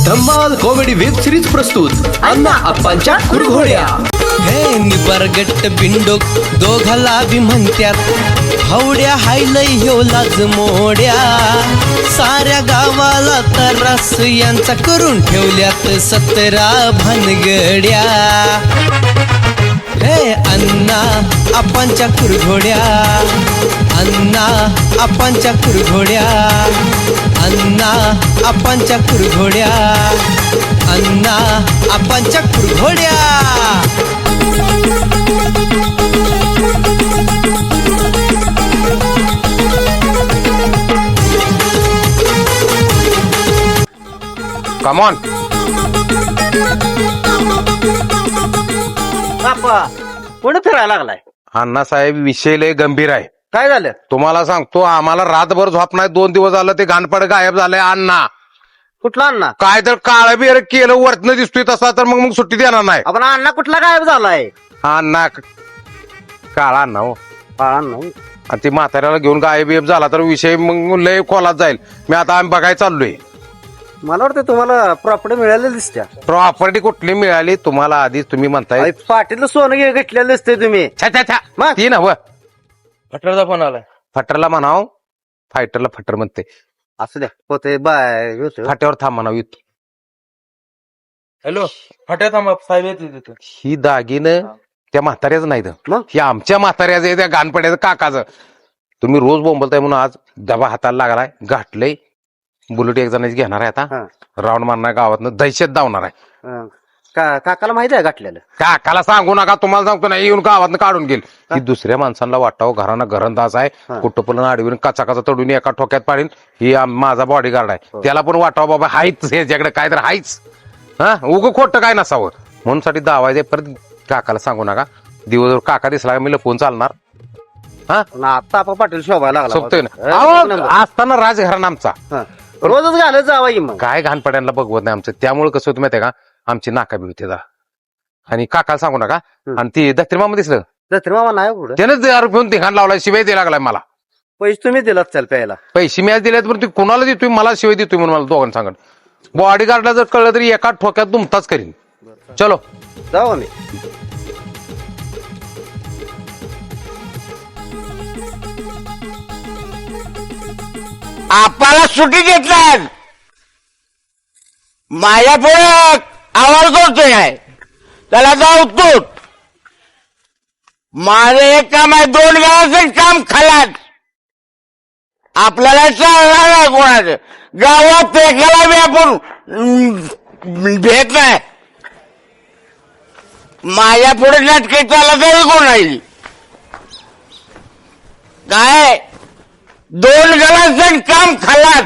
धम्माल comedy web series प्रस्तुत अण्णा अप्पांच्या कुरघोड्या। हे निबरगट बिंडोक दोघाला बी म्हणत्यात हवड्या हायलय ह्यो लाज मोड्या साऱ्या गावाला तरास यांचा करून ठेवल्यात 17 भानगड्या। हे अण्णा अप्पांच्या कुरघोड्या, अण्णा अप्पांच्या कुरघोड्या, अण्णा अप्पांच्या कुरघोड्या, अण्णा अप्पांच्या कुरघोड्या। कम ऑन बाप्पा कोण फिरायला लागलाय? अण्णासाहेब विषय लय गंभीर आहे। काय झालं? तुम्हाला सांगतो आम्हाला रातभर झोप नाही, 2 दिवस झालं ते घाणपड गायब झालंय। अण्णा कुठला अण्णा? काय तर काळ बिर केलं वरतनं दिसतोय तसा तर मग सुट्टी देणार नाही। आपण अण्णा कुठला गायब झालाय? अण्णा काळा अण्णा हो, अण्णा आणि ती म्हाताऱ्याला घेऊन गायब बियब झाला तर विषय मग लय खोलात जाईल। मी आता आम्ही बघायला चाललोय। मला वाटतं तुम्हाला प्रॉपर्टी मिळालेली दिसत्या। प्रॉपर्टी कुठली मिळाली तुम्हाला? आधीच तुम्ही म्हणताय पाटील सोनं घेतलेलं दिसतंय तुम्ही। छा छा छा मग? ती ना फटरचा फोन आलाय. फटरला म्हणाव, फायटरला फटर म्हणते। असू द्या होते बाय होते। फाट्यावर थांब म्हणाव येतो। हॅलो फट्या थांबा, साहेब येते तिथे. ही दागिनं त्या म्हाताऱ्याचं नाही मग? ही आमच्या म्हाताऱ्याचं आहे, त्या गाणपड्याचं काकाचं। तुम्ही रोज बोंबलताय म्हणून आज डबा हाताला लागलाय, गाठलंय। बुलेट एक जणांची घेणार आहे आता, राऊंड मारणार गावातनं, दहशत धावणार आहे। काकाला माहिती आहे गाठलेलं? काकाला सांगू नका, तुम्हाला सांगतो नाही येऊन गावातनं काढून गेल। ही दुसऱ्या माणसांना वाटावं घरानं घरंदाज आहे, कुठं पण आडवीन कचा कचा तडून एका ठोक्यात पाडीन। ही माझा बॉडीगार्ड आहे, त्याला पण वाटावं बाबा हायच ह्याच्याकडे काय तर हायच। हा उग खोटं काय नसावं म्हणून साठी दावायचे। परत काकाला सांगू नका, दिवसभर काका दिसला मी लपवून चालणार। हा आता आपण पाटील शोभायला लागला सोपतोय ना, असताना राजघराणा आमचा रोजच घालत जावा की मग। काय घाणपड्यांना बघवत नाही आमचं, त्यामुळे कसं होतं माहितीये का, आमची नाकाबी होते दा। आणि काकाला सांगू नका। आणि ती दत्तरी मामा दिसलं, दत्तरी मामा नाही पुढे, त्यानंच दारू पिऊन धिंगाण लावला, शिवाय द्यायला लागलाय मला। पैसे तुम्ही दिलात चल प्यायला? पैसे मी आज दिलेत पण ती कुणाला देतोय, मला शिवाय देतोय म्हणून मला दोघांना सांगत। बॉडीगार्डला जर कळलं तरी एका ठोक्यात दुमताच करीन। चलो जाऊ आम्ही। आपल्याला सुट्टी घेतलाय, माझ्या पुढे आवाज करतोय आहे, त्याला जाऊ तू। माझं एक काम आहे, 2 गावाचं काम खालात। आपल्याला चालणार नाही कोणाचं, गावात पेकाला बी आपण भेट नाही। माझ्या पुढे नाटके चालत तरी कोण नाही। काय 2 गावाचं काम खालात।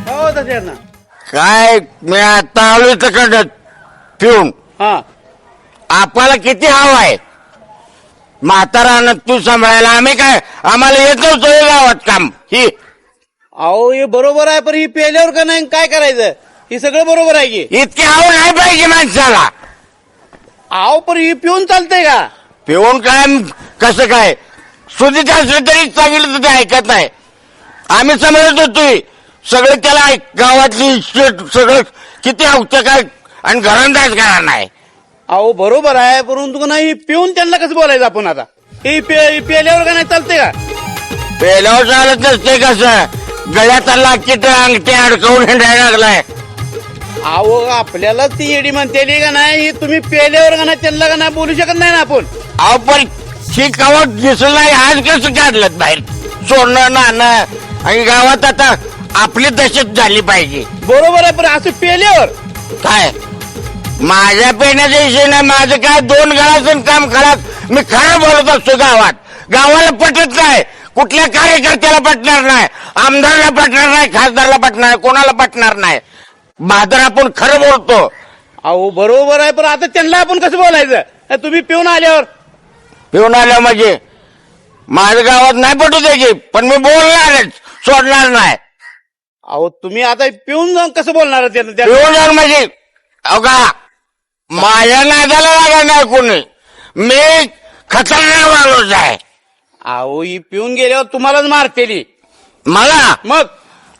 हो तसे ना काय मी आता आलोय तिकडं पिऊन। आपल्याला किती हवं आहे? म्हातारानं तू सांभाळायला, आम्ही काय आम्हाला येत नव्हतं गावात काम। ही अहो हे बरोबर आहे, पण ही पेल्यावर का नाही काय करायचं? ही सगळं बरोबर आहे की? इतकी हवं नाही पाहिजे माणसाला। अहो पण ही पिऊन चालतंय का? पिऊन काय कसं काय? सुधीत असलं तरी सांगितलं तर ते ऐकत नाही। आम्ही सांभाळत होतोय सगळं, त्याला गावातली सगळं किती हवतं काय, आणि घरंदाज घरात नाही। अहो बरोबर आहे, परंतु नाही ही पिऊन त्यांना कसं बोलायचं आपण आता? ही पेल्यावर का नाही चालतंय का? पेल्यावर चालत नसते कसं, गळ्यात लाकीट अंगठी अडकवून हिंडायला लागलाय। अहो आपल्याला ती येडी म्हणते का नाही, ही तुम्ही पेल्यावर का नाही त्यांना का नाही बोलू शकत नाही ना आपण? अहो पण ही गावात दिसलं नाही, आज कसं काढलं बाहेर सोडणं नाणं, आणि गावात आता आपली दहशत झाली पाहिजे। बरोबर आहे, पण असं पेल्यावर काय माझ्या पेण्याचा विषय नाही, माझं काय 2 गावाचं काम करत मी खरं बोलत असतो। गावाला पटत नाही, कुठल्या कार्यकर्त्याला पटणार नाही, आमदारला पटणार नाही, खासदारला पटणार नाही, कोणाला पटणार नाही। मात्र आपण खरं बोलतो। अहो बरोबर आहे, पण आता त्यांना आपण कसं बोलायचं? तुम्ही पिऊन आल्यावर पिऊन आल्या म्हणजे माझ्या गावात नाही पटू द्यायची, पण मी बोलणारच, सोडणार नाही। अहो तुम्ही आता पिऊन जाऊन कसं बोलणार त्यांना? पिऊन जाऊन म्हणजे अवघा माझ्या नादाला लागा नाही कोणी, मी खतरनाक माणूस आहे। अहो ही पिऊन गेल्यावर तुम्हालाच मारतेली मला मग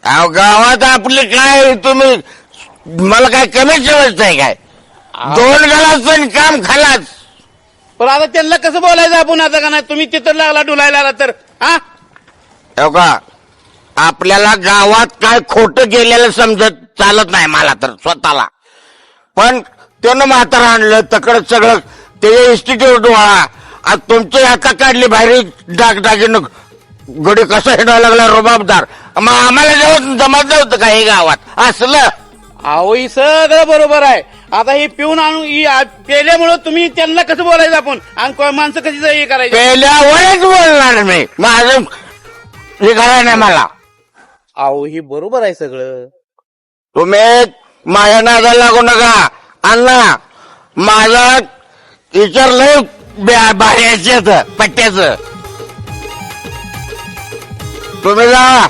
अहो गावात आपले काय तुम्ही मला काय कमी समजताय काय 2 गलास काम खालाच पण आता त्यांना कसं बोलायचं आपण आता का नाही तुम्ही तिथं लागला डुलायला आला तर हा हो का आपल्याला गावात काय खोटं केलेलं समजत चालत नाही मला तर स्वतःला पण त्यानं म्हातारा आणलं तकडं सगळं ते इन्स्टिट्यूट वाळा आज तुमची आता काढली बाहेर डागडागीनं गडी कसा हिंडायला लागला रुबाबदार मग आम्हाला जेव्हा जमत नव्हतं का हे गावात असलं अहो ही सगळं बरोबर आहे आता ही पिऊन आणून पेल्यामुळं तुम्ही त्यांना कसं बोलायचं आपण आणि माणसं कशी हे करायची पहिल्यावरच बोलणार मी माझं हे करायला नाही मला अहो ही बरोबर आहे सगळं तुम्ही माझ्या नादाला लागू नका अण्णा माझा विचारलंय बाहेरच पट्ट्याचं तुम्ही जा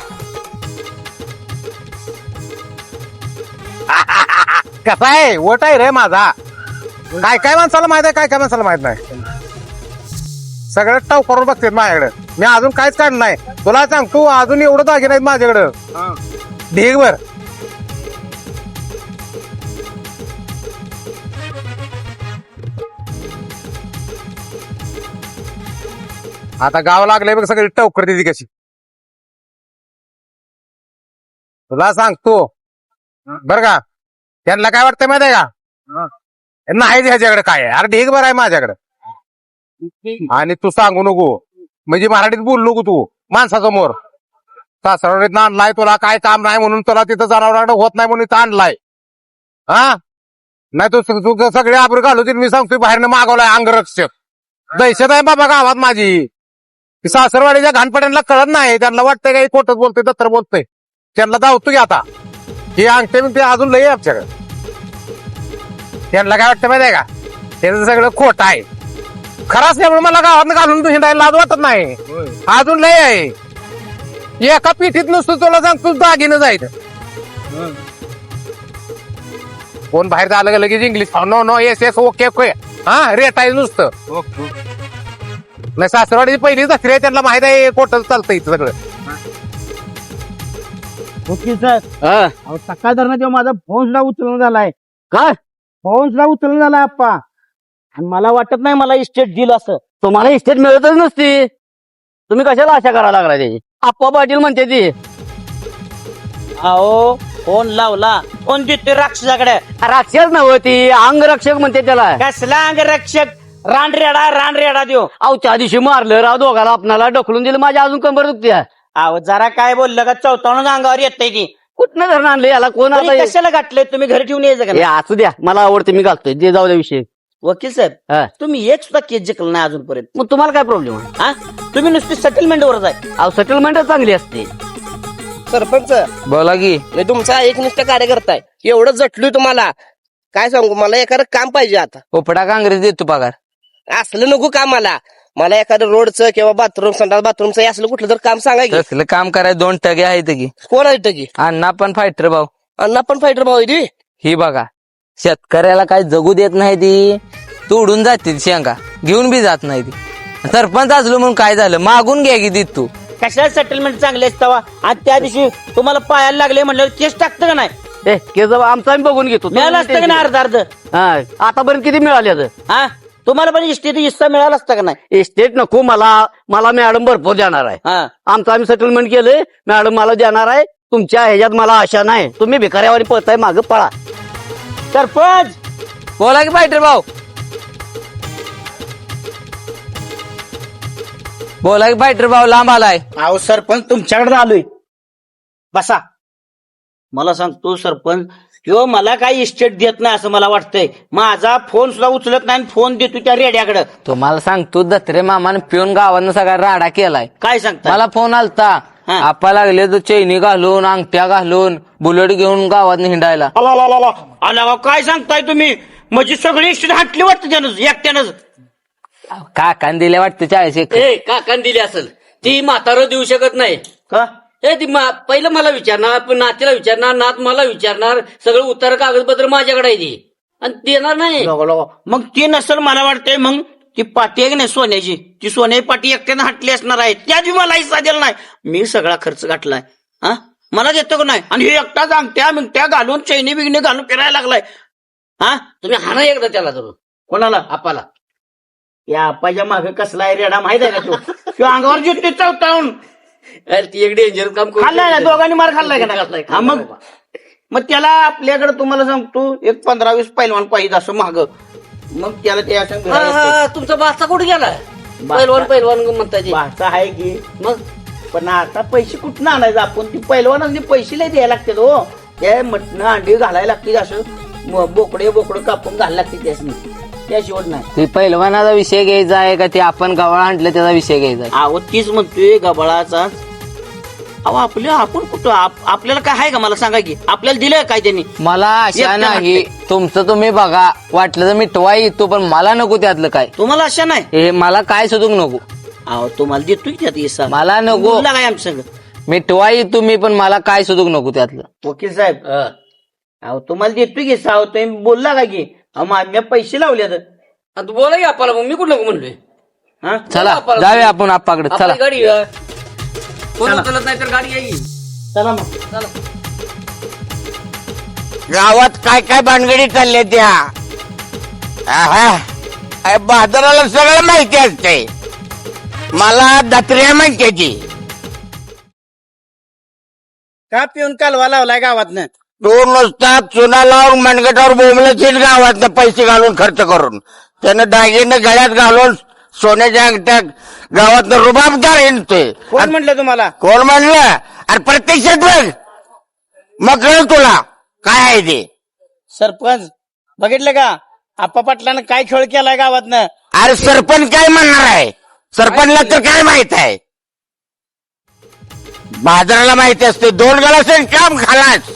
कसा आहे वट आहे रे माझा काय काय माणसाला माहित आहे काय माणसाला माहित नाही सगळं टाव करून बघते माझ्याकडे मी अजून काहीच काढलं नाही तुला सांगतो अजून एवढं दागिने आहेत माझ्याकडं ढीगभर आता गाव लागले बघ सगळी टवकर दिली कशी तुला सांगतो बर का त्यांना काय वाटतंय माहिती आहे का नाही ह्याच्याकडे काय आहे अरे ढीगभर आहे माझ्याकडे आणि तू सांगू नको म्हणजे मराठीत बोलू नको तू माणसासमोर सासरवाडीत आणलाय तुला काय काम नाही म्हणून तुला तिथं जनावरांना होत नाही म्हणून इथं आणलाय हा नाही तू सगळे आबरू घालू मी सांगतोय बाहेरनं मागवलाय अंगरक्षक दहशत आहे बाबा गावात माझी सासरवाडीच्या घाणपड्यांना कळत नाही त्यांना वाटतंय काही खोटच बोलतोय दत्तर बोलतोय त्यांना धावतो की आता हे अंगठे ते अजून लय आमच्याकडे त्यांना काय वाटतं माहिती आहे का त्यांचं सगळं खोट आहे खराच त्यामुळे मला गावात घालून तू हिंडायला लाज वाटत नाही अजून लय आहे एका पिठीत नुसतं तुला सांगतो दागिनं जायचं कोण बाहेर झालं का लगेच English no no yes yes okay okay हा रेटायचं नुसतं नाही सासरवाडीची पहिली दसरी आहे त्यांना माहित आहे खोटं चालतं इथं सगळं ओके सर सकाळ दरम्यान तेव्हा माझा फोन सुद्धा उचलून झालाय काय फोन सुद्धा उचलून झालाय आप्पा आणि मला वाटत नाही मला इस्टेट दिल असं तुम्हाला इस्टेट मिळतच नसती तुम्ही कशाला आशा करायला लागला त्याची आप्पा पाटील म्हणते ती अहो फोन लावला फोन देतोय राक्षसाकडे राक्षस नव्हती अंगरक्षक म्हणते त्याला कसला अंगरक्षक रानरेडा देऊ अहो त्या दिवशी मारलं राव दोघाला आपणाला ढकलून दिलं माझ्या अजून कंबर दुखते अहो जरा काय बोललं का चौथावून अंगावर येतंय की कुठनं धरण आणलं याला कोण तरी आता कशाला गाठले तुम्ही घरी ठेवून यायचं हे का असू द्या मला आवडते मी घालतोय जे जाऊ द्या विषय वकील साहेब हा. तुम्ही एक सुद्धा केस जिंकला नाही अजूनपर्यंत मग तुम्हाला काय प्रॉब्लेम आहे हा तुम्ही नुसती सेटलमेंटवरच आहे अहो सेटलमेंट चांगली असते सरपंच बोला की मी तुमचा एकनिष्ठ कार्यकर्ता आहे एवढं जटलोय तुम्हाला काय सांगू मला एखादं काम पाहिजे आता पोपडा काँग्रेस देतो पगार असलं नको काम मला एखादं रोडचं किंवा बाथरूम संडास बाथरूमचं असलं कुठलं तर काम सांगा की तसलं काम करायला 2 टगे आहेत की कोण आहे की अण्णा पण फायटर भाऊ अण्णा पण फायटर भाऊ आहे ही बघा शेतकऱ्याला काय जगू देत नाही ती तोडून जाते शेंगा घेऊन बी जात नाही ती सरपंच असलो म्हणून काय झालं मागून घ्या की देत तू कशाला सेटलमेंट चांगले असतावा आणि त्या दिवशी तुम्हाला पायाला लागले म्हणलं केस टाकतं का नाही केस आमचा आम्ही बघून घेतो मिळालं असतं का नाही अर्ध हा आतापर्यंत किती मिळाले हा तुम्हाला पण इस्टेट हिस्सा मिळाला असता का नाही इस्टेट नको मला मॅडम भरपूर देणार आहे हा आमचं आम्ही सेटलमेंट केलंय मॅडम मला देणार आहे तुमच्या ह्याच्यात मला आशा नाही तुम्ही भिकाऱ्यावर पळताय मागं पळा सरपंच बोला की फायटर भाऊ बोला की फायटर भाऊ लांब आलाय अहो सरपंच तुमच्याकडे आलोय बसा मला सांगतो सरपंच किंवा मला काही इस्टेट देत नाही असं मला वाटतंय माझा फोन सुद्धा उचलत नाही फोन देतो त्या रेड्याकडे तुम्हाला सांगतो दत्रे मामाने पिऊन गावानं सगळा राडा केलाय काय सांगता मला फोन आलता हा. आपा लागले तर चैनी घालून अंगठ्या घालून बुलेट घेऊन गावात हिंडायला आला काय सांगताय तुम्ही म्हणजे सगळी इस्टेट हटली वाटतं त्यानं एकट्यानंच काकान दिल्या वाटतं 40 एकर. ए काकान दिली असेल ती म्हातारं देऊ शकत नाही का ती पहिलं मला विचारणार पण नातीला विचारणार नात मला विचारणार सगळं उत्तर कागदपत्र माझ्याकडे आहे ती आणि देणार नाही मग ते नसेल मला वाटतंय मग ती पाटी आहे की नाही सोन्याची, ती सोन्याची पाटी एकट्यानं हटली असणार आहे, त्याची मला हिस्सा दिला नाही. मी सगळा खर्च गाठलाय. हा मला देतो का नाही? आणि हे एकटाच अंगठ्या मिंगट्या घालून चैनी बिगणी घालून फिरायला लागलाय. हा तुम्ही हाना एकदा त्याला धरून कोणाला? आपाला. या आपाच्या मागे कसला आहे रेडा माहित आहे का तो? किंवा अंगावर जिथे चौटावून अरे ती एक डेंजर काम करू खाल्लाय ना, दोघांनी मार खाल्लाय का नाही? हा, मग त्याला आपल्याकडे तुम्हाला सांगतो एक 15-20 पैलवान पाहिजे असं माग, मग त्याला ते असं भिडायला लागतं. तुमचा बाचा कुठे गेलाय? बाचा- पैलवान म्हणताय भाषा आहे की मग पण आता पैसे कुठनं आणायचं आपण? ती पैलवानांनी पैसे लय द्यायला लागतात हो. त्या मटणं अंडी घालायला लागतील, असं बोकडे कापून घालायला लागते त्याशिवाय नाही. ते पैलवानाचा विषय घ्यायचा आहे का ते आपण गवळा आणलं त्याचा विषय घ्यायचा आहे? अहो तीच म्हणतोय गबाळाचा. अहो आपण कुठं आपल्याला काय आहे का? मला सांगा की आपल्याला दिलंय काय त्यांनी? मला आशा एकट्या नाही, वाटतंय. तुमचं तुम्ही बघा, वाटलं तर मिटवा येतो, पण मला नको त्यातलं काय. तुम्हाला अशा नाही? हे मला काय सुधूक नको, अहो तुम्हाला देतोय की त्यात हिस्सा. मला नको. बोलला काय आमच्या संग? मिटवा येतो मी, पण मला काय सुधूक नको त्यातलं. वकील साहेब अहो तुम्हाला देतोय की हिस्सा. अहो तुम्ही बोलला का की मी पैसे लावले तर? तू बोला की आपाला, मग मी कुठं नको म्हणलोय. हा चला जाऊया आपण आपाकडे, चला. आपली गाडी कोण उचलत नाही तर गाडी येईल. चला मग. गावात काय काय भानगडी चालल्या त्या. बाजाराला सगळं माहिती असते, मला दत्र्या माहिती. का पिऊन कालवा लावलाय गावातनं? तो नुसता चुना लावून मनगटावर बोंबलत गावात पैसे घालून खर्च करून, त्यानं दागिने गळ्यात घालून सोन्याच्या अंगठ्या गावात रुबाबदार हिंडतोय. कोण म्हटलं तुम्हाला? कोण म्हणलं? अरे प्रत्यक्षात बघ, मग कळलं तुला काय आहे ते. सरपंच बघितलं का आप्पा पाटलानं काय खेळ केलाय गावातनं? अरे सरपंच काय म्हणणार आहे? सरपंचला तर काय माहित आहे? बाजाराला माहिती असते, 2 गलास काम खालाच.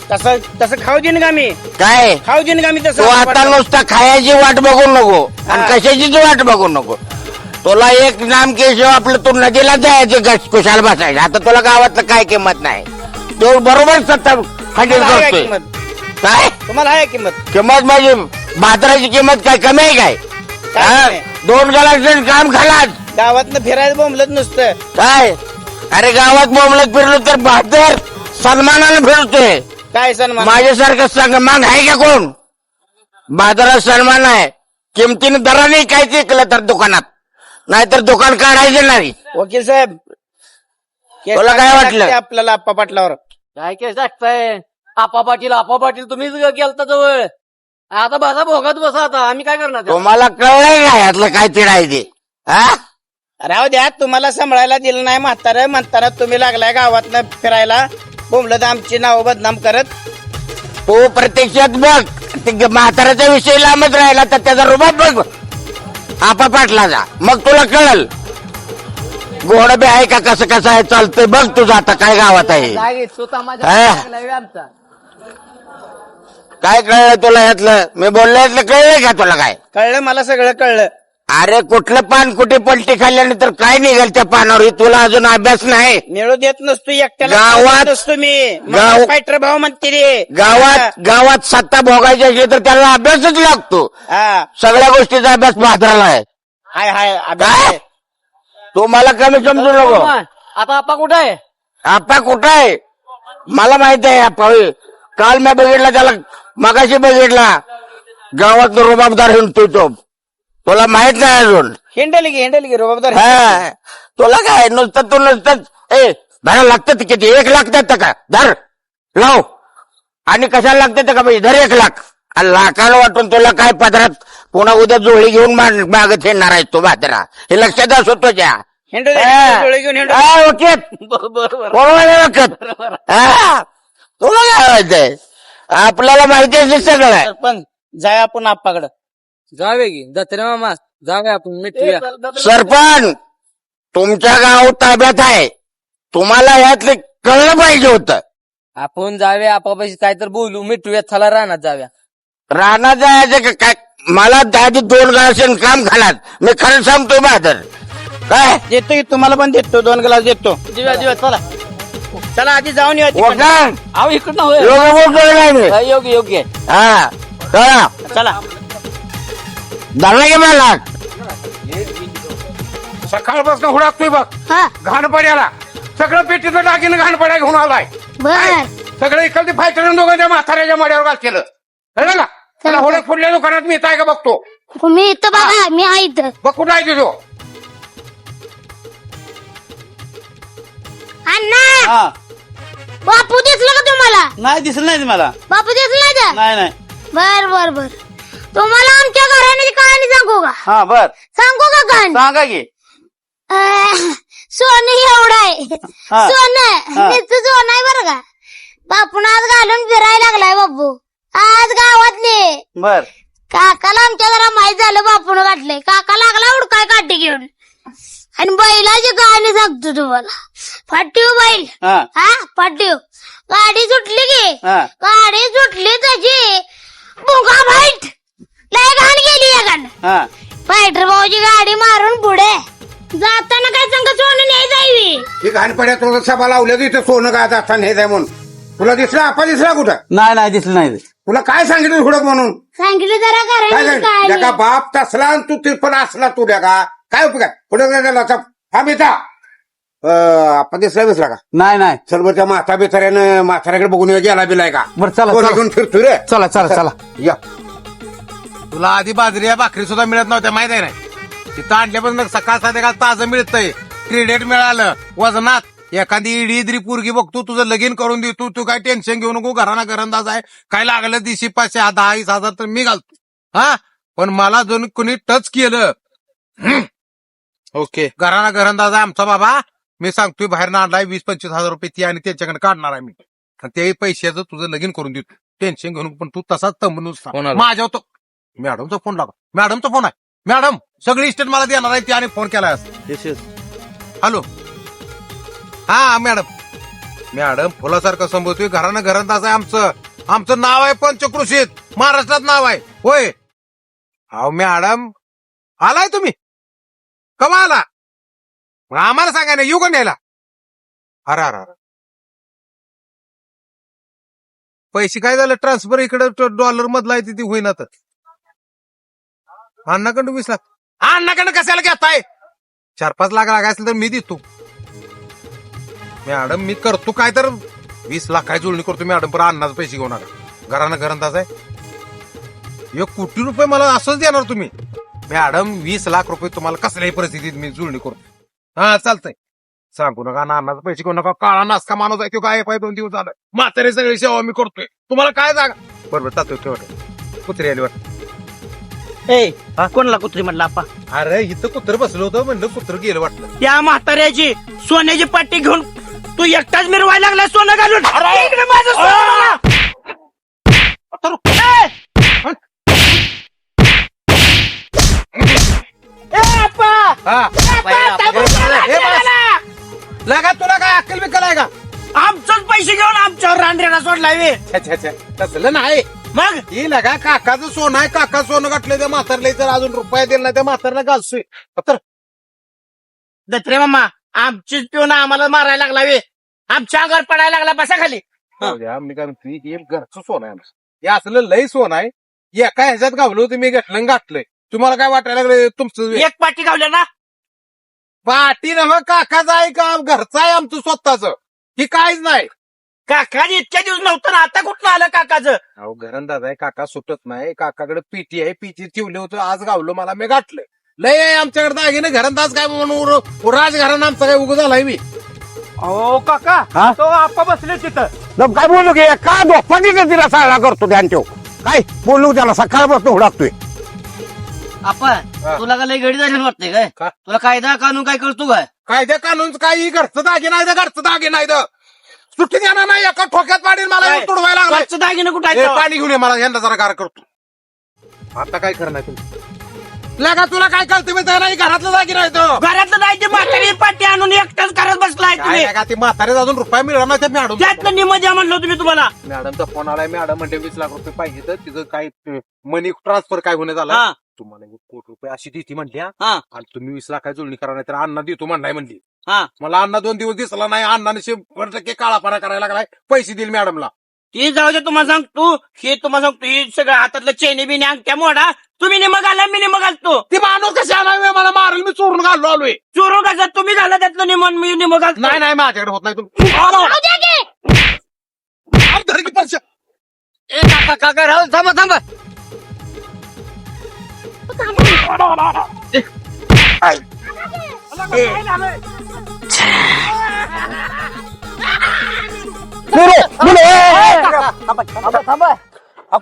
तसं खाऊ देईन का मी? काय खाऊ देईन का मी तू तसं? आता नुसता खायची वाट बघू नको आणि कशाचीच वाट बघू नको. तुला एक नाम केशव आपलं, तू नदीला जायचं कुशाल बसायचं. आता तुला गावातलं काय किंमत नाही, तो बरोबर सत्ता खंडित तुम्हाला आहे करतोय. किंमत? काय तुम्हाला आहे किंमत? किंमत माझी बाजाराची किंमत काय कमी आहे काय? काय नाही. 2 गलास काम खालाच. गावातनं फिरायला बोंबलत नुसतं. काय अरे गावात बोंबलत फिरलो तर बहादर सन्मानानं फिरतोय. काय सन्मान? माझ्यासारखं सांग मग आहे का कोण? बाजारात सन्मान आहे, किमतीने दराने काय विकलं तर दुकानात, नाहीतर दुकान काढायचं नाही. वकील साहेब केस तुला काय टाकायला वाटलं? लागते आपल्याला आप्पा पाटलावर? काय केस टाकताय? आपा पाटील तुम्हीच गेलता जवळ. आता बसा भोगात बसा, आता आम्ही काय करणार? तुम्हाला कळलंय का यातलं काय तिडाय ते? हा राहू द्या, तुम्हाला सांभाळायला दिलं नाही म्हातारं म्हणताना तुम्ही लागलाय गावातनं फिरायला बोंबलत आमची नाव बदनाम करत. तो प्रत्यक्षात बघ, ते म्हाताऱ्याचा विषय लांबच राहिला तर त्याचा रुबाब बघ आपा पाटलाचा, मग तुला कळल घोडं बी आहे का, कसं कसं आहे चालतंय बघ तुझं आता काय गावात आहे. आमचा काय कळलं तुला यातलं? मी बोलल्यातलं कळलं का तुला? काय कळलं मला, सगळं कळलं. अरे कुठलं पान कुठे पलटी खाल्ल्यानंतर काय निघेल त्या पानावर, तुला अजून अभ्यास नाही. मिळू देत नसतो एकट्याला, गावात- नसतो मी. गाव- फायटर भाव म्हणते रे. गावात सत्ता भोगायची असली तर त्याला अभ्यासच लागतो. हा सगळ्या गोष्टीचा अभ्यास म्हाताराला आहे. हाय काय तू मला कमी समजू नको. आता आपा कुठं आहे? आप्पा कुठं आहे? मला माहित आहे आप्पा. होय. काल मी बघितला त्याला, मगाशी बघितला गावात रुबाबदार हिंडतोय तो. तुला माहित नाही अजून? हिंडली की रोबाबदार. हा तुला काय नुसतं तू नुसतं भरायला लागतं किती? 1 लाख देतं का? धर लाव. आणि कशाला लागते का? धर 1 लाख. आणि लाखाला वाटून तुला काय पदरात पुन्हा उद्या जोळी घेऊन मागत येणार आहे तो बाजरा. हे लक्षात असो तुझ्या. हिंडू दे, डोळे घेऊन हिंडू. ओके तुला काय व्हायचंय? आपल्याला माहिती आहे सगळं. सरपंच जाय आपण आप्पाकडं. जाऊया की दत्रे मामा, जाऊया आपण मिटूया. सरपंच तुमच्या गाव ताब्यात आहे, तुम्हाला यातले कळलं पाहिजे होतं. आपण जाऊया, आपापाशी काय तर बोलू, मिटूया, चला रानात जाऊया. राणा जायचं का काय? मला आधी 2 ग्लास काम खालात. मी खरं सांगतोय बहादर. काय देतो की तुम्हाला पण देतो, 2 ग्लास देतो. दिव्या चला. चला आधी जाऊन येऊ तिकडं. वकान अहो इकडनं होय. योग्य नाही मी. योग्य. हा चला चला धरला की मला सकाळपासून हुडाकतोय बघ हा घाणपड्याला सगळं पेटीचं दागिनं घाणपड्या घेऊन आलाय बर सगळं इकडे फायटर दोघांच्या म्हाताऱ्याच्या मड्यावर घाल केलं कळलं का त्याला होड्यात पुढल्या दुकानात मी येताय का बघतो मी इथं बघा मी आहे इथं बघ कुठं आहे तुझो अण्णा हा बापू दिसलं का तुम्हाला नाही दिसलं नाही मला बापू दिसला का नाही नाही बर बर बर तुम्हाला आमच्या घराण्याची कहाणी सांगू का हा बर सांगू का कहाणी सांगा की सोनं एवढं आहे हा. सोनं हा. नुसतं सोनं आहे बरं का बापून आज घालून फिरायला लागलाय बापू आज गावातले बर काकाला आमच्या जरा माहित झालं बापून गाठलंय काका लागला उडकाय काठी घेऊन आणि बैलाची कहाणी सांगतो तुम्हाला फाटीव बैल हा हा फाटीव गाडी सुटली की हा गाडी सुटली तशी बुगा फाईट लय घाण गेली या गाणं हा फायटर भाऊची गाडी मारून पुढे जाताना काय सांग सोनं नाही जाईवी ही घाणपड्या तुला सभा लावल्या तिथे सोनं काय असताना हे जाय म्हणून तुला दिसला आपा दिसला कुठं नाही नाही दिसलं नाही तुला काय सांगितलं हुडक म्हणून सांगितलं जरा काय करायला सांगितलं का बाप तसला आणि तू तिरपण असला तू का काय उपयोग आहे पुढे त्याला हा बेटा आपण दिसला का नाही नाही चल बरं त्या म्हाताऱ्यानं म्हाताऱ्याकडे बघून गेला बिलाय का बरं चला कोण घेऊन फिरतोय रे चला चला चला या तुला आधी बाजरी या भाकरी सुद्धा मिळत नव्हत्या माहित आहे नाही तिथं आणल्यापासून सकाळ संध्याकाळ ताजं मिळतंय क्रेडिट मिळालं वजनात एखादी इडी पोरगी बघतो तुझं लगीन करून देतो तू काय टेन्शन घेऊ नको घराना घरंदाज आहे काय लागलं दिशी 500-10,000 तर मी घालतो हा पण मला जर कोणी टच केलं ओके घराना घरंदाज आहे आमचा बाबा मी सांगतोय बाहेर आणलाय 20-25 हजार रुपये ती आणि त्यांच्याकडे काढणार आहे मी ते पैशाचं तुझं लगीन करून देतो टेन्शन घेऊन पण तू तसाच तंबून कोणाला? माझ्या तो मॅडमचा फोन लागा मॅडमचा फोन आहे मॅडम सगळी इस्टेट मला देणार आहे ती आणि फोन केलाय हॅलो हा मॅडम फुलासारखं संबोधतोय घरानं घरंदाज आहे आमचं नाव आहे पंचकृषीत महाराष्ट्रात नाव आहे होय अहो मॅडम आलाय तुम्ही कवा आला मग आम्हाला सांगा ना येऊ का न्यायला अरे अरे अरे पैसे काय झालं ट्रान्सफर इकडे डॉलर मधला आहे तिथे होईना तर अण्णाकडं 20 लाख अण्णाकडं कशाला घेताय 4-5 लाख लागायचं तर मी देतो मॅडम मी करतो काय तर 20 लाख काय जुळणी करतो मॅडम पण अण्णाचे पैसे घेऊन नका घरानं घरंदाज आहे 1 कोटी रुपये मला असंच देणार तुम्ही मॅडम 20 लाख रुपये तुम्हाला कसल्याही परिस्थितीत मी जुळणी करतो हा चालतंय सांगू नका अण्णाचे पैसे घेऊ नका काळा नासका माणूस आहे तो काय 2 दिवस झालं म्हातारे सगळी सेवा मी करतोय तुम्हाला काय जागा बरोबर चालतोय ठेवतो कुत्री आली वाटत कोणाला कुत्री म्हणला आपा अरे इथं कुत्र बसलं होतं म्हणलं कुत्र गेलं वाटलं त्या म्हाताऱ्याची सोन्याची पाटी घेऊन तू एकटाच मिरवायला लागला सोनं घालून इकडे माझं सोनं लगा तुला काय अक्कल बिक्कल आहे का आमचंच पैसे घेऊन आमच्यावर रांड्याला सोडलाय तसलं नाही मग ही लगा काकाचं सोनं आहे काका सोनं गाठलं त्या म्हातारला तर अजून रुपया दिला नाही त्या म्हातारला घालतोय तर दत्रे मामा आमचीच पिऊन आम्हाला मारायला लागलावे आमच्या अंगावर पडायला लागला बसा खाली मी काय म्हणतो हे घरचं सोनं आहे हे असलं लय सोनं आहे एका ह्याच्यात गावलं होतं मी घेतलं गाठलंय तुम्हाला काय वाटायला लागलं तुमचं एक पाटी गावल्या ना पाटी ना काकाचं आहे का घरचं आहे आमचं स्वतःच ही काहीच नाही काकाने इतक्या दिवस नव्हतं ना आता कुठलं आलं काकाचं अहो घरंदाज आहे काका सुटत नाही काकाकडे पीटी आहे पीटी ठेवलं होतं आज गावलं मला मी गाठलंय लय आहे आमच्याकडे दागिने घरंदाज काय म्हणून राजघरानं आमचं काय उगं झालाय मी हो काका तो आपा बसले तिथं काय बोलू की का दोपाटीचं तिला साळा करतो ध्यान ठेव काय बोलू त्याला सकाळपासून हुडाकतोय आपण तुला का लय गडी झाली वाटते काय का? तुला कायदा कानून काय करतो काय कायद्या कानून काही घरचं दागिना आहे घरचं दागिना आहे सुट्टी देणार नाही एका ठोक्यात पाडील मला काय? तुडवायला लागलाय. घरचं दागिनं कुठं ए, आहे पाणी घेऊन ये मला यंदा जरा गार करतो आता काय करणार तुम्ही लगा तुला काय कळतं मी नाही घरातलं दागिना आहे तो घरातलं नाही ते म्हातारी पाटी आणून एकटाच करत बसलाय तुम्ही काय ती म्हातारे अजून रुपया मिळणार नाही त्या मॅडम त्यातलं निम द्या म्हणलो तुम्ही तुम्हाला मॅडमचा फोन आलाय मॅडम म्हणजे 20 लाख रुपये पाहिजे तर तिचं काय मनी ट्रान्सफर काय होणे झालं हा. तुम्हाला 1 कोटी रुपये अशी देती म्हणल्या हा. आणि तुम्ही 20 लाख जुळणी करा नाही तर अण्णा देतो म्हणलाय म्हणली हा. मला अण्णा 2 दिवस दिसला नाही अण्णाने 100% काळापणा करायला लागलाय पैसे देईल मॅडमला ती जाऊ दे, तुम्हाला सांगतो ही सगळं हातातलं चेनी बिनी अंगठ्या मोडा. तुम्ही निम घाला, मी निम घालतो. ती माणूस कशी आला मला मारेल, मी चोरून घाललो आलोय. चोरून कसं तुम्ही घाला त्यातलं निमन, मी निम घालतो. नाही नाही माझ्याकडे होत नाही तुम्ही धर की पैसे. ए काका काका राहू थांबा थांबा.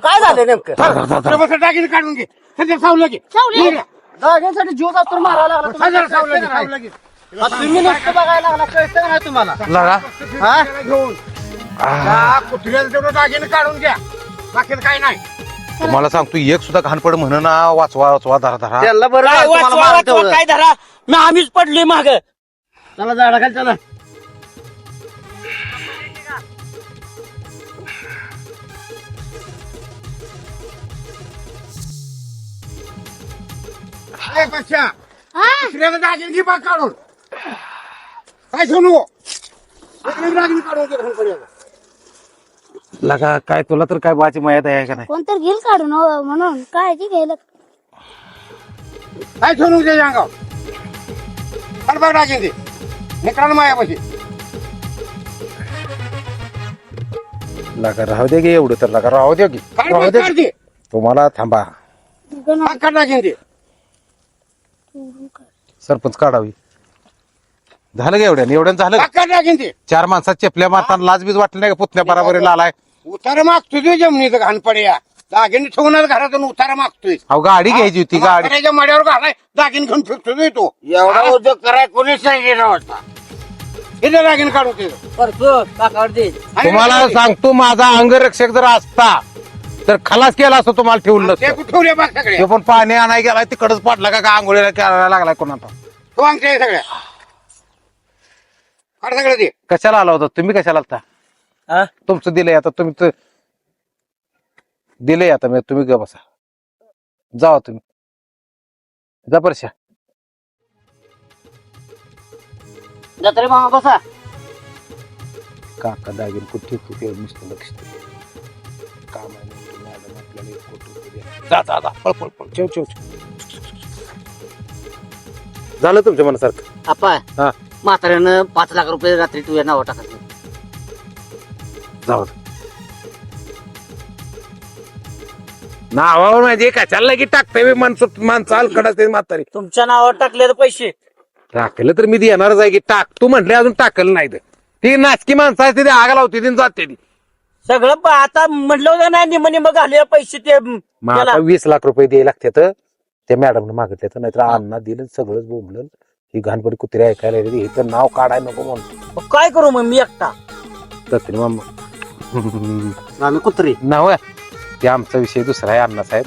काय झालं नेमकं दागिने काढून घे. सध्या सावलं घे. जागेसाठी जीव जातो मारायला लागला सावलं घे. तुम्ही नुसतं बघायला लागला कळतं नाही तुम्हाला घेऊन कुत्र्याला तेवढं दागिने काढून घ्या. बाकी काय नाही. तुम्हाला सांगतो एक सुद्धा घाणपड म्हणून वाचवा वाचवा धरा धरा. त्यांना बरं काय तुम्हाला वाचवा, मारत वाचवा, एवढं. काय धरा. मी आम्हीच पडली माग. चला झाडा खाली चला. पेक्षा हा कुत्र्याला दागिने घे बाग काढून. काय सोनू दागिने काढून घे घाणपड्याला. लगा काय तुला तर काय बाची माहित आहे का नाही. कोणतरी घेईल काढून हो म्हणून काळजी घ्यायला. काय सोनू ते अंगाव बघ दागिने दे मित्रांनो मायापाशी. लगा राहू दे गे एवढं तर लगा राहू दे की काय राहू बघ दे. काढ दे. तुम्हाला थांबा बाग काढ दागिने दे. सरपंच काढावी. झालं का एवढ्यानं झालं का? बाग काढ दागिने दे. 4 माणसात चेपल्या मारताना लाजबीज वाटली नाही का पुतण्या बराबरी आलाय. उतारा मागतोय तुझ्या जमिनीचं घाणपड्या. दागिने ठेवून घरातून उतारा मागतोय. अहो गाडी घ्यायची होती गाडी. म्हाताऱ्याच्या मड्यावर घालाय दागिने घेऊन फिरतोय तो. एवढा उद्योग कराय कोणीच नाही गेला होता. हे दागिने काढून ते. करतो काकावर दे. तुम्हाला सांगतो माझा अंगरक्षक जर असता तर खलास केला असतो तुम्हाला ठेवून ते नसतं. कुठे ठेवले बाग सगळे. ते पण पाणी आणाय गेला तिकडच पाडला का आंघोळीला करायला लागलाय कोणाचा. तो आमच्या सगळ्या काढ सगळं ते. कशाला आला होता तुम्ही कशाला आलता. हा? तुमचं दिलंय आता तुम्ही तर दिलंय आता मी तुम्ही ग बसा जावा तुम्ही जा परशा. जत्रे मामा बसा. काका दागिन कुठे कुठे नुसतं लक्ष दे. काम आहे म्हणतो मॅडम आपल्याला 1 कोटी रुपये द्या. जा जा जा पळ पळ पळ ठेव ठेव ठेव. झालं तुमच्या मनासारखं. आपा हा म्हाताऱ्यानं 5 लाख रुपये रात्री तुझ्या नाव टाकायचं. जाऊ नावावर म्हणजे कशाला की टाकतोय माणसं हलकड असते म्हातारी. तुमच्या नावावर टाकले तर पैसे टाकलं तर मी देणारच आहे की टाक तू म्हटले अजून टाकलं नाही तर ती नाचकी माणसं असते ती आग लावते ती जाते ती. सगळं आता म्हटलं होतं ना निम निम घालूया पैसे ते मग आता 20 लाख रुपये द्यायला लागतात. त्या मॅडमने मागितले तर नाहीतर अण्णा दिलं सगळंच बोंबलं. ही घाणपडी कुत्रे ऐकायला येते हिचं नाव काढाय नको म्हणतो. मग काय करू मग मी एकटा. तत्री मामा आम्ही कुत्री नाव ते आमचा विषय दुसरा आहे अण्णा साहेब.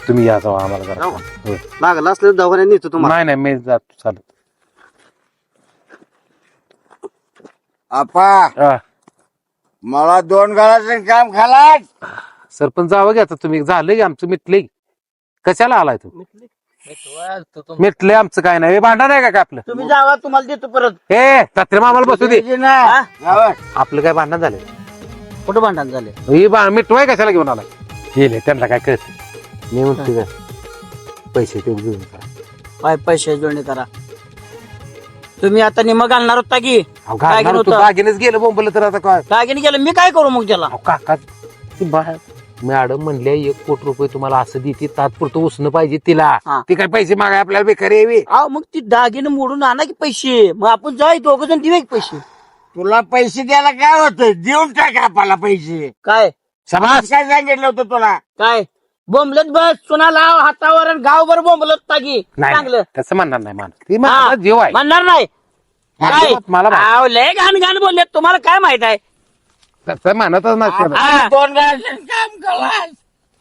तुम्ही या जावा आम्हाला जरा. होय. लागला असलं दवाखान्यात नेतो तुम्हाला. नाही नाही मी जातो चालत. आपा हा. मला 2 गाळाचं काम खालात. सरपंच जावं घ्या आता तुम्ही झालं की आमचं मिटले. कशाला आलाय तू मिटले आमचं काय नाही भांडण आहे का आपलं. तुम्ही जावा तुम्हाला देतो परत. ए तत्रे मामाला बसू दे. हा? आपलं काय भांडण झालं. कुठं भांडण झाले. ही मिटवाय कशाला घेऊन आलाय. गेले त्यांना काय कळत मी म्हणते काय पैसे तेवढे घेऊन जा. काय पैसे जोडणी करा. तुम्ही आता निम घालणार होता की अहो, घालणार होतो, दागिनेच गेलं बोंबलं तर आता काय. दागिने गेलं मी काय करू मग त्याला. अहो, काका ती मॅडम म्हणले 1 कोटी रुपये तुम्हाला असं देते तात्पुरतं उसणं पाहिजे तिला. हा. ती काय पैसे मागाय आपल्याला बेकार यावी. अहो मग ती दागिने मोडून आणा की पैसे. मग आपण जाय 2 जण देऊया की पैसे. तुला पैसे द्यायला काय होतं देऊन टाक आपल्याला पैसे. काय समाज काय सांगितलं होतं तुला. काय बोंबलत बस चुना लाव हातावर आणि गावभर बोंबलत तागी नाही चांगलं तसं म्हणणार नाही माणूस ती माझा जीव आहे. म्हणणार नाही काय मला अहो, लय घाण घाण बोलले तुम्हाला काय माहित आहे. तसं म्हणतच नसतं. हा. 2 गाळाचं काम खालास.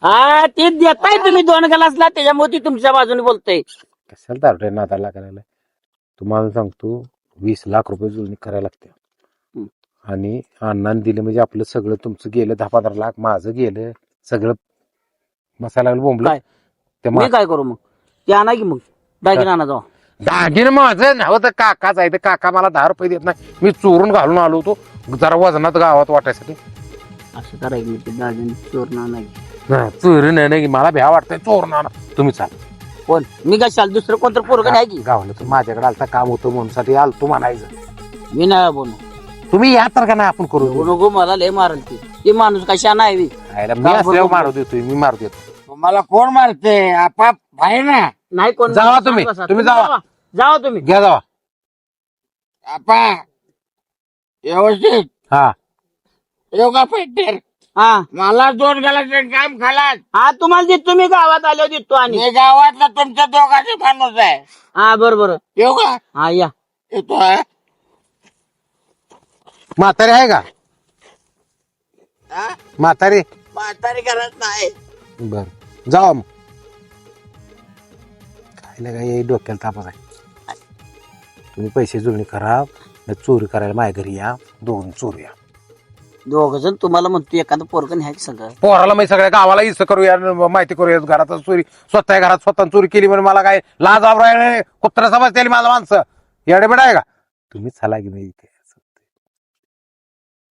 हा ते देताय तुम्ही 2 ग्लासला त्याच्यामुळे ती तुमच्या बाजूने बोलतय. कशाला दारू नादाला करायला. तुम्हाला सांगतो 20 लाख रुपये जुळणी करायला लागते. आणि अण्णाने दिले म्हणजे आपलं सगळं तुमचं गेलं 10-15 लाख माझं गेलं सगळं मसाला बोंबलं. काय? ते मी काय करू मग ते आणा की मग दागिना आणा जाऊ. दागिने माझं नाव तर काकाच आहे. ते काका मला 10 रुपये देत नाही. मी चोरून घालून आलो होतो जरा वजनात गावात वाटायसाठी. असं करायचं ते दाजीने चोर नाही चोरी नाही मला भ्या वाटतंय चोर ना तुम्ही चाल कोण मी कशाला दुसरं कोणतं पोरगं आहे की गावलं तर माझ्याकडे आलता काम होतं म्हणून साठी आलतो म्हणायचं मी नाही बोलू तुम्ही या तर का नाही आपण करू नको मला लय मारल ते माणूस कशा नाही बी. मी असल्यावर मारू देतो मी मारू देतो तुम्हाला कोण मारते आपाप आहे ना नाही कोण जावा तुम्ही. तुम्ही जावा. जावा तुम्ही घ्या जावा आपा व्यवस्थित हा योगा पेटर हा मला 2 गालाचं काम खालात हा तुम्हाला देतो मी गावात आलो देतो आणि मी गावातला तुमच्या दोघांचे माणूस आहे हा बरोबर योगा हा या येतो आहे म्हातारी आहे का हा? म्हातारी म्हातारी घरात नाही बर जावा मग काय काय डोक्याला तापच आहे तुम्ही पैसे जुळणी करा चोरी करायला माझ्या घरी या दोन चोरी या दोघ जण तुम्हाला म्हणतो एखादं पोरगं न्याय सगळं पोराला मी सगळ्या गावाला इस करूया माहिती करूया घरात चोरी स्वतः घरात स्वतः चोरी केली म्हणून मला काय लाज आवराय कुत्रा समजते माझा माणसं येडेबेड आहे का तुम्ही चला की नाही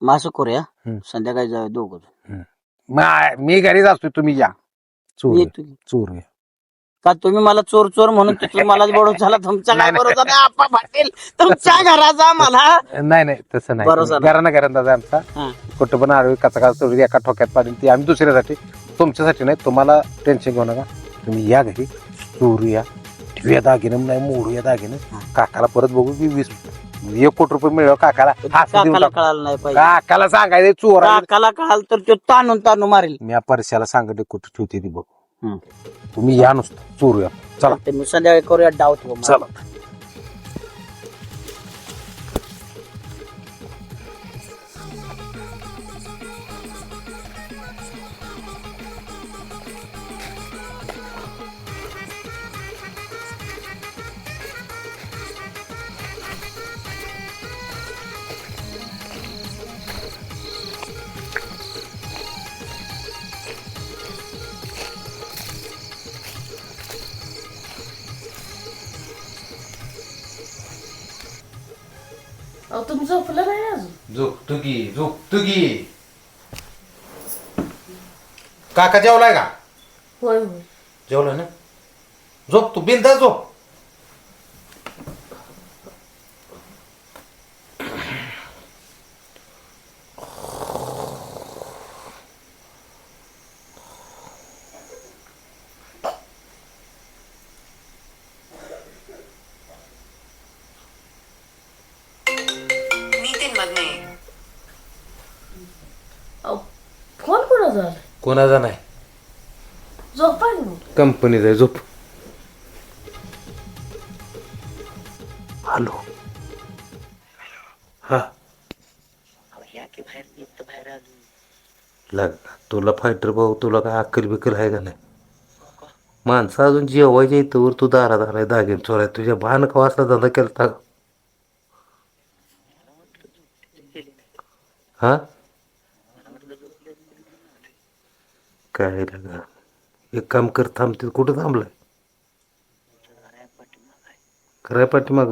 मासं करूया संध्याकाळी जाऊया दोघं मी घरीच असतो तुम्ही या चोर येतो की. चोर या का तुम्ही मला चोर चोर म्हणून तिथून मला बरोबर झाला तुमच्या काय बरोबर नाही आप्पा पाटील तुमच्या घराचा मला नाही तसं नाही बरोबर. घराना घरांदाज आमचा हा. कुठं पण आडवी कचा चोरी एका ठोक्यात पाडून ती आम्ही दुसऱ्यासाठी तुमच्यासाठी नाही तुम्हाला टेन्शन घेऊ नका तुम्ही या घरी चोरी या ठेवूया दागिनं नाही मोडूया दागिनं काकाला परत बघू की 1 कोटी रुपये मिळव काकाला हात देऊन काकाला टाकू. कळालं नाही पाहिजे काकाला सांगायचं चोर आहे. काकाला कळाल तर तो ताणून मारेल मी या परश्याला सांगते कुठं ठेवते ती बघू तुम्ही या नुसतं चोरूया चला ते मी संध्याकाळी करूया डाव ठेवू मला. चला तुम्ही झोपलं नाही अजून झोपतो की काका जेवलाय का होय होय जेवलाय ना झोप तू बिंदा झोप फोन कोणाचा झाला कोणाचा नाही झोपाय मग कंपनीचा आहे झोप हॅलो हा लग तुला फायटर भाऊ तुला काय अक्कल बिकल आहे का नाही माणसं अजून जेवायच्या इथं तू दारात आलाय दागिन चोराय तुझ्या भान का वाचला धंदा केलता हा काय लगा एक काम कर थांबते कुठं थांबलाय कराय पाठीमाग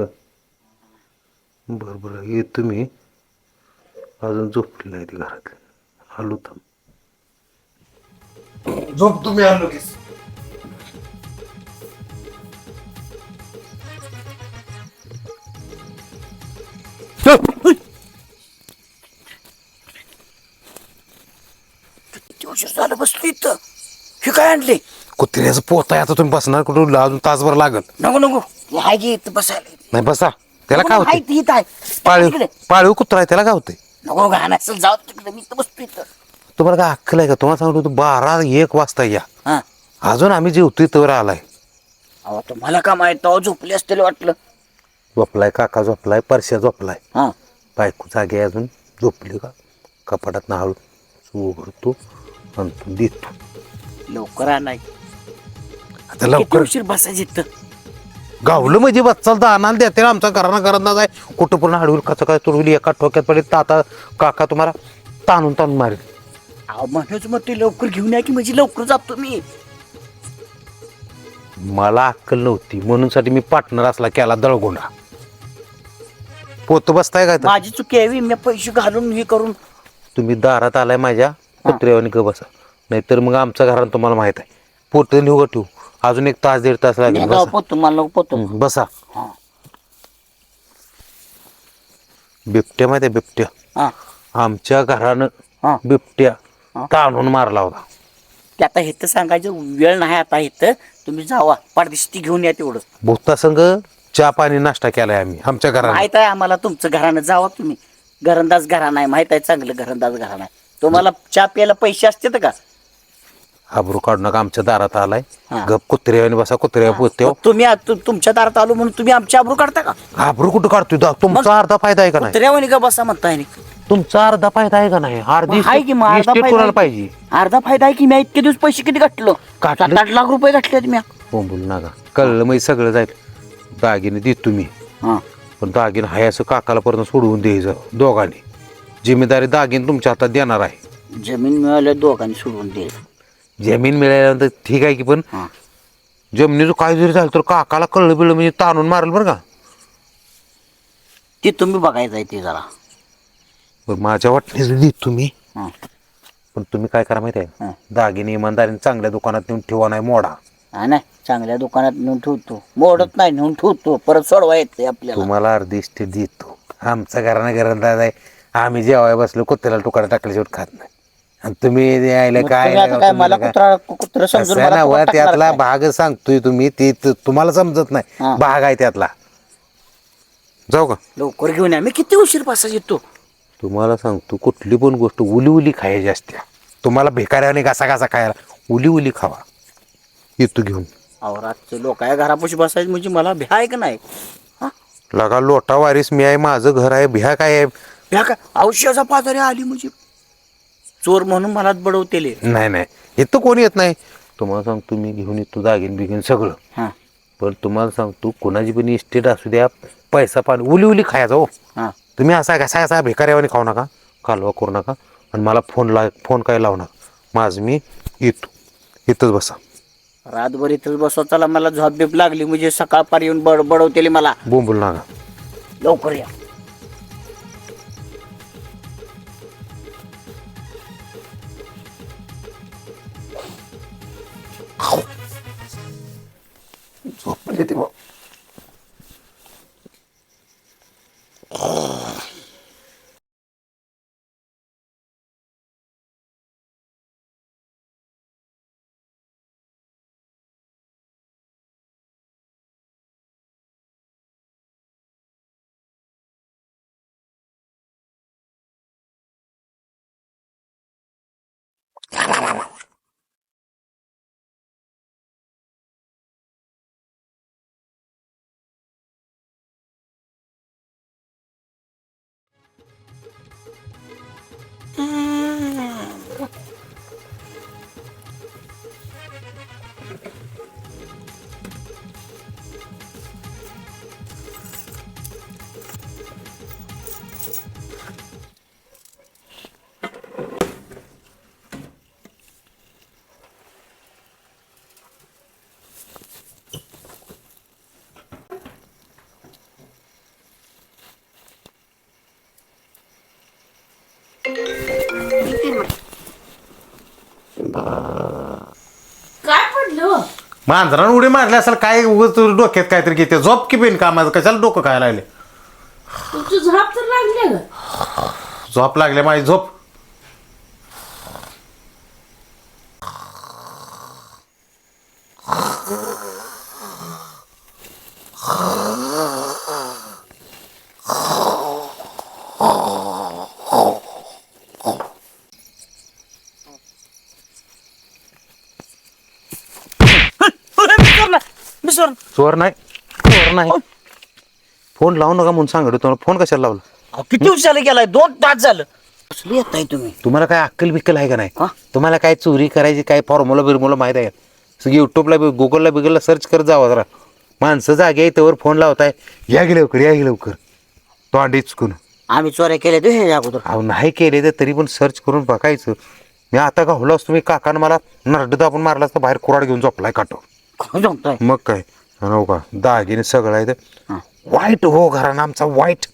बरं ये तुम्ही अजून झोपली नाही ती घरातली आलो थांब झोप तुम्ही आलो की झालं बसलो इथं हे काय आणले कुत्र्याचं पोत आहे आता तुम्ही बसणार कुठं अजून तासभर लागल नको हाय की इथं बसायला नाही बसा त्याला काय हाय होते ती इथं आहे पाळीव पाळीव कुत्रा आहे त्याला काय होते नको घाण असेल जाऊ तिकडे मी इथं बसतो इथं तुम्हाला काय अक्कल आहे का तुम्हाला सांगतो 12-1 वाजता या हा अजून आम्ही जेवतोय तर आलाय अहो तुम्हाला का माहित तेव्हा झोपले असतील वाटलं झोपलाय काका झोपलाय परश्या झोपलाय हा बायको जागे अजून झोपली का कपाटात हळू उघडतो आणि तू देतो लवकर आणाय आता किती लवकर उशीर बसायचं इथं गावलं म्हणजे बच्चाल तर आणायला देते ना आमचा घराना जाय कुठं पण हळूल कचं काय तुडवली एका ठोक्यात पडली ताता काका तुम्हाला ताणून मारेल अहो म्हणूनच मग ते लवकर घेऊन या की म्हणजे लवकर जातो मी मला अक्कल नव्हती म्हणून साठी मी पार्टनर असला केला दळगोंडा पोत बसताय काय तर? माझी चुकी आहे मी पैसे घालून हे करून तुम्ही दारात आलाय माझ्या कुत्र्यावानी ग बसा, नाहीतर मग आमच्या घरात तुम्हाला माहित आहे पोट निवड ठेवू. अजून 1 तास 1.5 तास लागेल. बसा. पोतो मला पोतो बसा. बिबट्या माहिती आहे बिबट्या? हा आमच्या घरानं हा. बिबट्या ताणून मारला होता. ते आता इथं सांगायचं वेळ नाही. आता इथं तुम्ही जावा पाठदिशी घेऊन या तेवढं. भूता संघ चहा पाणी नाश्ता केलाय आम्ही आमच्या घरात. माहित आहे आम्हाला तुमचं घरानं. जावा तुम्ही. घरंदाज घराणं आहे माहित आहे चांगलं. घरंदाज घराणं आहे. तुम्हाला चहा प्यायला पैसे असते का? आबरू काढू नका. आमच्या दारात आलाय हा. गप कुत्र्यावानी बसा. कुत्र्या पोत्या तुम्ही तुमच्या दारात आलो म्हणून तुम्ही आमच्या आबरू काढता का? आबरू कुठं काढतोय? तुमचा अर्धा फायदा आहे का नाही? कुत्र्यावानी का बसा म्हणताय? तुमचा अर्धा फायदा आहे का नाही? अर्धी आहे की मग अर्धा इस्टेट फायदा कोणाला आहे. पाहिजे? अर्धा फायदा आहे की मी इतके दिवस पैसे किती घातलो? घातले? 7-8 लाख रुपये घातले मी. बोंबूल नका. कळलं मग सगळं जाईल. दागिने देत तुम्ही हा. पण दागिने हाय असं काकाला पर्यंत सोडवून द्यायचं दोघांनी. जिम्मेदारी दागिने तुमच्या हातात देणार आहे. जमीन मिळालं दोघांनी सोडून दे. जमीन मिळाल्यानंतर ठीक आहे की, पण हा. जमिनीचं काय जरी झालं तर काकाला कळलं बिळलं म्हणजे ताणून मारल बरं का. ते तुम्ही बघायचं आहे ते जरा. बरं माझ्या वाटणीच देत तुम्ही, हा. पण तुम्ही काय करा माहिती आहे? हा. दागिने इमानदारीने चांगल्या दुकानात नेऊन ठेवा, नाही मोडा. नाही चांगल्या दुकानात नेऊन ठेवतो. मोडत नाही नेऊन ठेवतो. परत सोडवा येते आपल्याला. तुम्हाला अर्धी इस्टेट देतो. आमचा घरानं घरंदाज आहे. आम्ही जेवाय बसलो कुत्र्याला तुकडा टाकल्याशिवाय खात नाही. आणि तुम्ही यायला मग काय तुम्ही आता काय मला कुत्र समजून मला वर तुकडा टाकणार त्यातला काय? भाग सांगतोय तुम्ही, ते तुम्हाला समजत नाही. हा. भाग आहे त्यातला. जाऊ का? लवकर घेऊन या. मी किती उशीर पासा येतो. तुम्हाला सांगतो कुठली पण गोष्ट उली उली खायची असते. तुम्हाला भिकाऱ्याने घासा घासा खायला उली उली खावा. येतो घेऊन. रातचे लोक आहे घरापाशी बसायचं म्हणजे मला भ्या आहे का नाही? लगा लोटा वारीस मी आहे, माझं घर आहे, भ्या काय आहे? भ्या काय? औषधाचा पाजारी आली म्हणजे चोर म्हणून मलाच बडवतेले. नाही नाही, इथं कोणी येत नाही. तुम्हाला सांगतो मी घेऊन येतो दागिन बिगीन सगळं. हा. पण तुम्हाला सांगतो कोणाची पण इस्टेट असू द्या, पैसा पाणी उली उली खायचा हो. हा. तुम्ही असा कसा कसा भिकाऱ्यावानी खाऊ नका, कालवा करू नका. आणि मला फोन काय लावू नका. माझं मी येतो. इथंच बसा. रातभर इथंच बसवा. चला मला झोप बीप लागली म्हणजे सकाळ पार येऊन बडवतेले मला. बोंबुल नका. लवकर या. झोपले ते भाऊ. काय पडलं? मांजरानं उडी मारली असेल काय, उगाच डोक्यात काहीतरी घेते. झोप की बिन कामाचं कशाला डोकं खायला लागले? तुमची झोप तर लागली का? झोप लागले माझी झोप. चोर नाही, चोर नाही. फोन लावू नका म्हणून सांगतो तुम्हाला. फोन कशाला लावला? किती उशीर गेलाय? 2 तास झालं. कसली येत आहे तुम्ही? तुम्हाला काय अक्कल बिक्कल आहे का नाही? हा? तुम्हाला काय चोरी करायची काय फॉर्म्युला बिर्म्युला माहित आहे का? सगळी युट्यूबला गुगलला बिगलला सर्च करत जावा जरा. माणसं जागे आहे त्यावर फोन लावताय. या गे लवकर, या गे लवकर. तो अंडीच करून आम्ही चोऱ्या केल्या तू हे अगोदर. अहो नाही केले तर तरी पण सर्च करून बघायचं. मी आता गावलो असतो मी, काकानं मला नरड दाबून मारला असता. बाहेर कुराड घेऊन झोपलाय काटो. मग काय हो का, दागिने सगळं आहे. वाईट हो घरानं आमचा वाईट.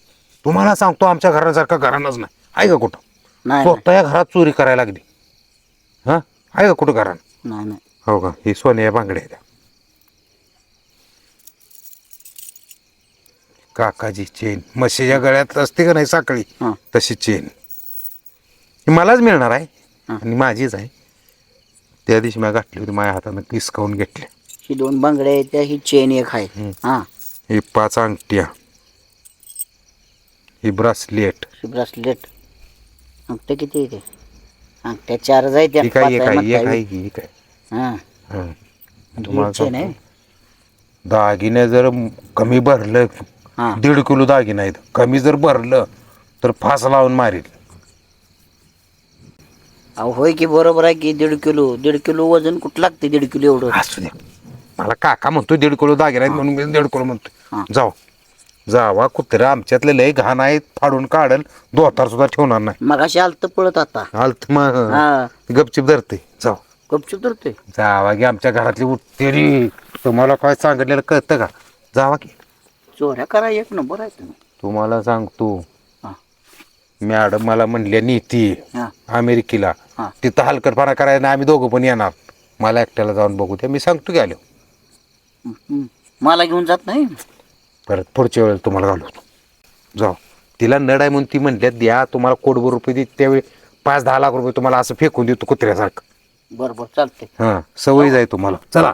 तुम्हाला सांगतो आमच्या घरासारखा घरानंच नाही आहे का कुठं. नाही स्वतः या घरात चोरी करायला लागली हा आहे का कुठं घरान नाही नाही हो का ही सोन्या बांगड्या आहेत काकाची चेन म्हशीच्या गळ्यात असते का नाही साखळी हा. तशी चेन ही मलाच मिळणार आहे आणि माझीच आहे त्या दिवशी मी गाठली होती माझ्या हातानं किसकावून घेतली ही 2 बांगड्या आहेत त्या ही चेन एक आहे हा ही 5 अंगठ्या ही ब्रासलेट ब्रासलेट अंगठ्या किती येते अंगठ्या 4 आहेत ही काय ही काय हा हं. तुम्हाला चेन आहे सांगतो, दागिने जर कमी भरलं हा 1.5 किलो दागिने आहेत कमी जर भरलं तर फास लावून मारील अहो होय की बरोबर आहे की 1.5 किलो वजन कुठं लागते 1.5 किलो एवढं असू द्या मला काका म्हणतो 1.5 किलो दागिने आहेत म्हणून मी 1.5 किलो म्हणतो जाऊ जावा कुत्रा आमच्यातले लय घाण आहेत फाडून काढल दोतार सुद्धा ठेवणार नाही मगाशी आलत पळत आता आलत मग हा गपचिप धरते जाऊ गपचूप धरतोय जावा की आमच्या घरातली उत्तेरी तुम्हाला काय सांगितलेलं कळतं का जावा की चोऱ्या करा 1 नंबर आहे तुम्ही तुम्हाला सांगतो हा. मॅडम मला म्हणल्या नीती हा. अमेरिकेला हा. तिथं हलकटपणा करायला नाही आम्ही दोघं पण येणार मला एकट्याला जाऊन बघू द्या मी सांगतो की आलो मला घेऊन जात नाही परत पुढच्या वेळेला तुम्हाला घालवतो जाऊ तिला नड आहे म्हणून ती म्हणल्यात द्या तुम्हाला कोटभर रुपये दे त्यावेळी 5-10 लाख रुपये तुम्हाला असं फेकून देतो कुत्र्यासारखं बरोबर चालते हां सवय जाय तुम्हाला चला